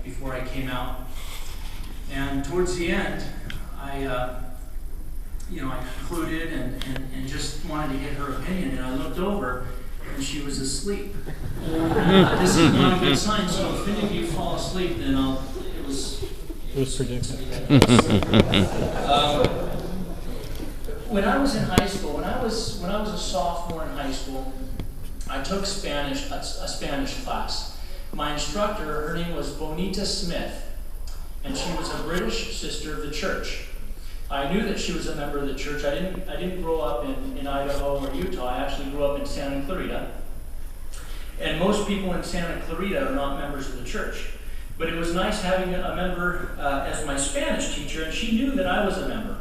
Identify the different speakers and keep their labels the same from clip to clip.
Speaker 1: before I came out. And towards the end, I concluded and just wanted to get her opinion. And I looked over, and she was asleep. This is not a good sign. So if any of you fall asleep, then it was predicted. When I was in high school, when I was a sophomore in high school, I took Spanish, a Spanish class. My instructor, her name was Bonita Smith, and she was a British sister of the church. I knew that she was a member of the church. I didn't grow up in Idaho or Utah. I actually grew up in Santa Clarita. And most people in Santa Clarita are not members of the church. But it was nice having a member as my Spanish teacher, and she knew that I was a member.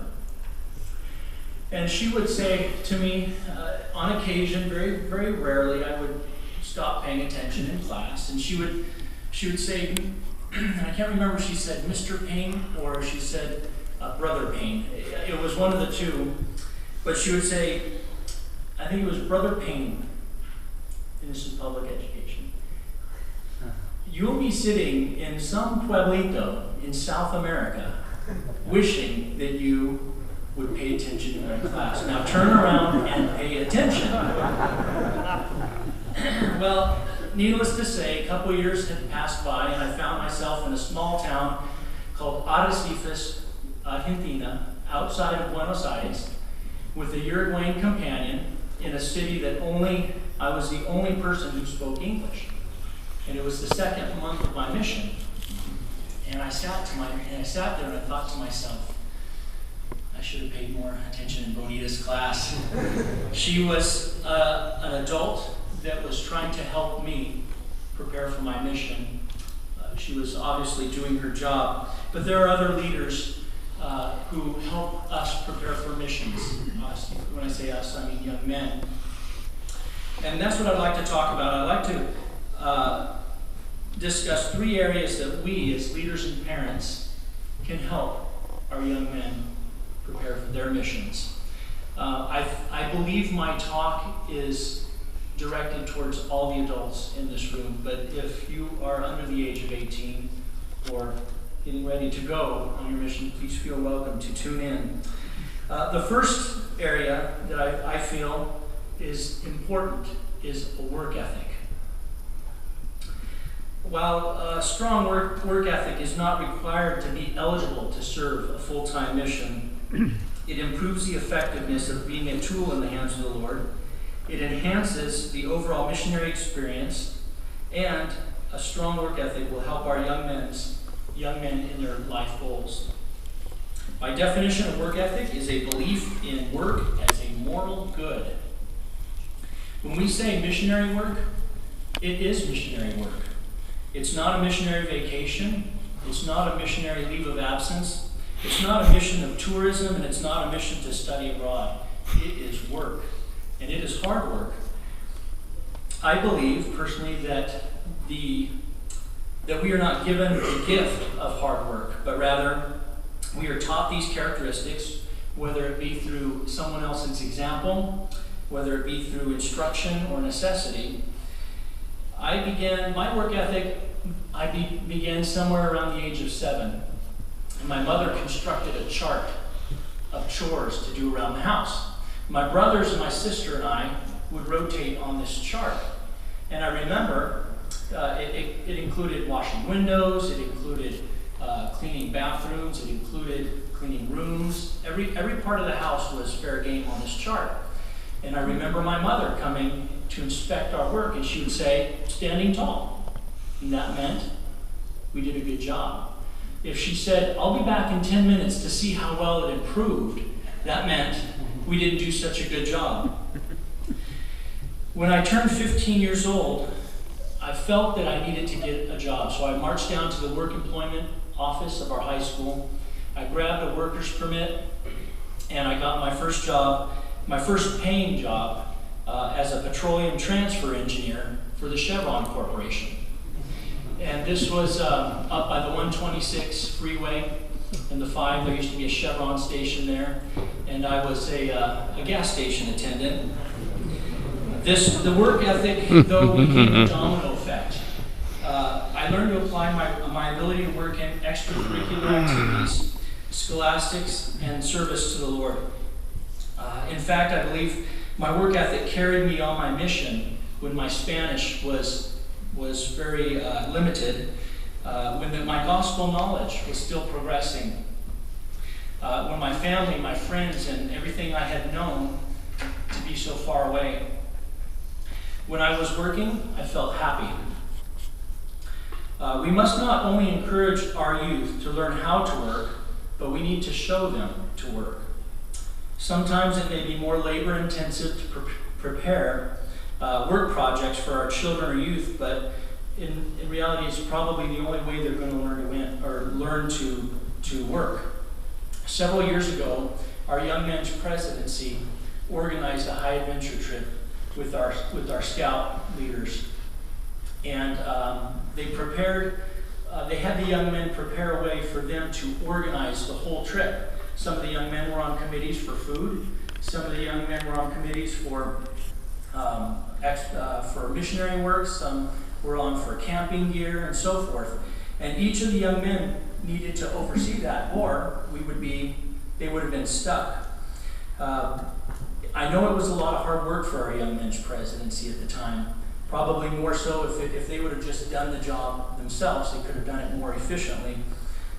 Speaker 1: And she would say to me, on occasion, very, very rarely, I would stop paying attention in class, and she would say, I can't remember if she said Mr. Payne or she said Brother Payne. It was one of the two, but she would say, I think it was Brother Payne, and this is public education. You'll be sitting in some pueblito in South America wishing that you would pay attention in my class. Now turn around and pay attention. Well, needless to say, a couple years had passed by, and I found myself in a small town called Arrecifes, Argentina, outside of Buenos Aires, with a Uruguayan companion in a city that I was the only person who spoke English. And it was the second month of my mission. And I sat there and I thought to myself, I should have paid more attention in Bonita's class. She was an adult that was trying to help me prepare for my mission. She was obviously doing her job. But there are other leaders who help us prepare for missions. When I say us, I mean young men. And that's what I'd like to talk about. I'd like to discuss 3 areas that we, as leaders and parents, can help our young men prepare for their missions. I believe my talk is directed towards all the adults in this room, but if you are under the age of 18 or getting ready to go on your mission, please feel welcome to tune in. The first area that I feel is important is a work ethic. While a strong work ethic is not required to be eligible to serve a full-time mission, it improves the effectiveness of being a tool in the hands of the Lord. It enhances the overall missionary experience, and a strong work ethic will help our young men in their life goals. By definition, a work ethic is a belief in work as a moral good. When we say missionary work, it is missionary work. It's not a missionary vacation. It's not a missionary leave of absence. It's not a mission of tourism, and it's not a mission to study abroad. It is work, and it is hard work. I believe, personally, that we are not given the gift of hard work, but rather we are taught these characteristics, whether it be through someone else's example, whether it be through instruction or necessity. My work ethic, I began somewhere around the age of 7. And my mother constructed a chart of chores to do around the house. My brothers and my sister and I would rotate on this chart. And I remember it included washing windows, it included cleaning bathrooms, it included cleaning rooms. Every part of the house was fair game on this chart. And I remember my mother coming to inspect our work, and she would say, standing tall. And that meant we did a good job. If she said, I'll be back in 10 minutes to see how well it improved, that meant we didn't do such a good job. When I turned 15 years old, I felt that I needed to get a job. So I marched down to the work employment office of our high school. I grabbed a worker's permit, and I got my first job, my first paying job, as a petroleum transfer engineer for the Chevron Corporation. And this was up by the 126 freeway and the 5. There used to be a Chevron station there, and I was a gas station attendant. The work ethic, though, became a domino effect. I I learned to apply my ability to work in extracurricular activities, scholastics, and service to the Lord. In fact, I believe my work ethic carried me on my mission when my Spanish was very limited, when my gospel knowledge was still progressing, when my family, my friends, and everything I had known to be so far away. When I was working, I felt happy. We must not only encourage our youth to learn how to work, but we need to show them to work. Sometimes it may be more labor-intensive to prepare work projects for our children or youth, but in reality, it's probably the only way they're going to learn to work. Several years ago, our Young Men's Presidency organized a high adventure trip with our scout leaders, and they had the young men prepare a way for them to organize the whole trip. Some of the young men were on committees for food. Some of the young men were on committees for missionary work. Some were on for camping gear and so forth. And each of the young men needed to oversee that, or they would have been stuck. I know it was a lot of hard work for our Young Men's Presidency at the time. Probably more so if they would have just done the job themselves, they could have done it more efficiently.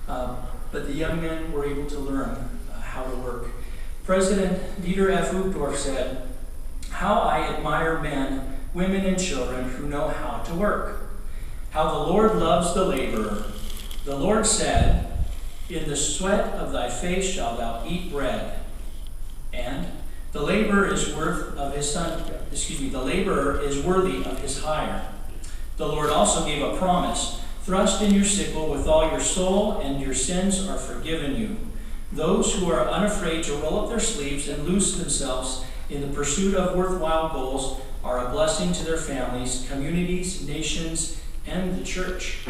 Speaker 1: But the young men were able to learn how to work. President Dieter F. Uchtdorf said, "How I admire men, women, and children who know how to work. How the Lord loves the laborer. The Lord said, 'In the sweat of thy face shalt thou eat bread.' And the laborer is worthy of his hire. The Lord also gave a promise. Thrust in your sickle with all your soul, and your sins are forgiven you. Those who are unafraid to roll up their sleeves and loose themselves in the pursuit of worthwhile goals are a blessing to their families, communities, nations, and the church."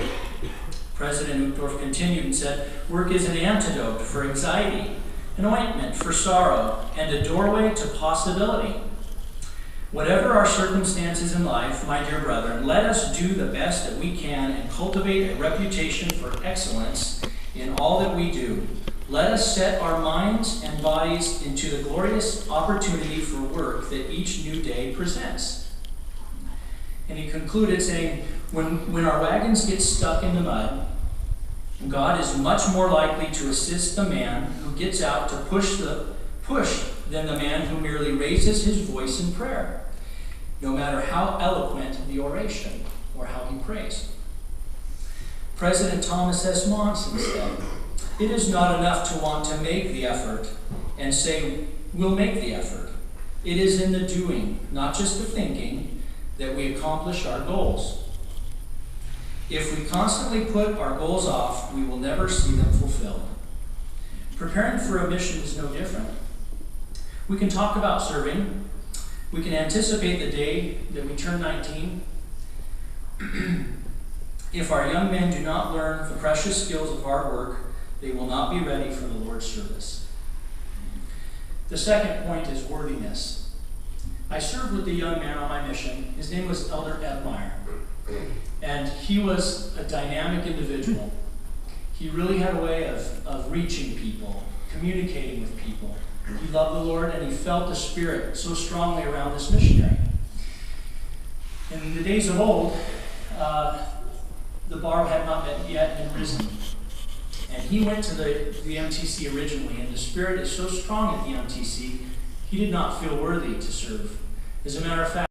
Speaker 1: President Uchtdorf continued and said, "Work is an antidote for anxiety, an ointment for sorrow, and a doorway to possibility. Whatever our circumstances in life, my dear brethren, let us do the best that we can and cultivate a reputation for excellence in all that we do. Let us set our minds and bodies into the glorious opportunity for work that each new day presents." And he concluded saying, when our wagons get stuck in the mud, God is much more likely to assist the man who gets out to push than the man who merely raises his voice in prayer, no matter how eloquent the oration or how he prays. President Thomas S. Monson said, "It is not enough to want to make the effort and say, 'We'll make the effort.' It is in the doing, not just the thinking, that we accomplish our goals. If we constantly put our goals off, we will never see them fulfilled." Preparing for a mission is no different. We can talk about serving. We can anticipate the day that we turn 19. If our young men do not learn the precious skills of hard work, they will not be ready for the Lord's service. The second point is worthiness. I served with a young man on my mission. His name was Elder Ed Meyer. And he was a dynamic individual. He really had a way of reaching people, communicating with people. He loved the Lord, and he felt the Spirit so strongly around this missionary. In the days of old, the bar had not yet been risen. And he went to the MTC originally, and the Spirit is so strong at the MTC, he did not feel worthy to serve. As a matter of fact,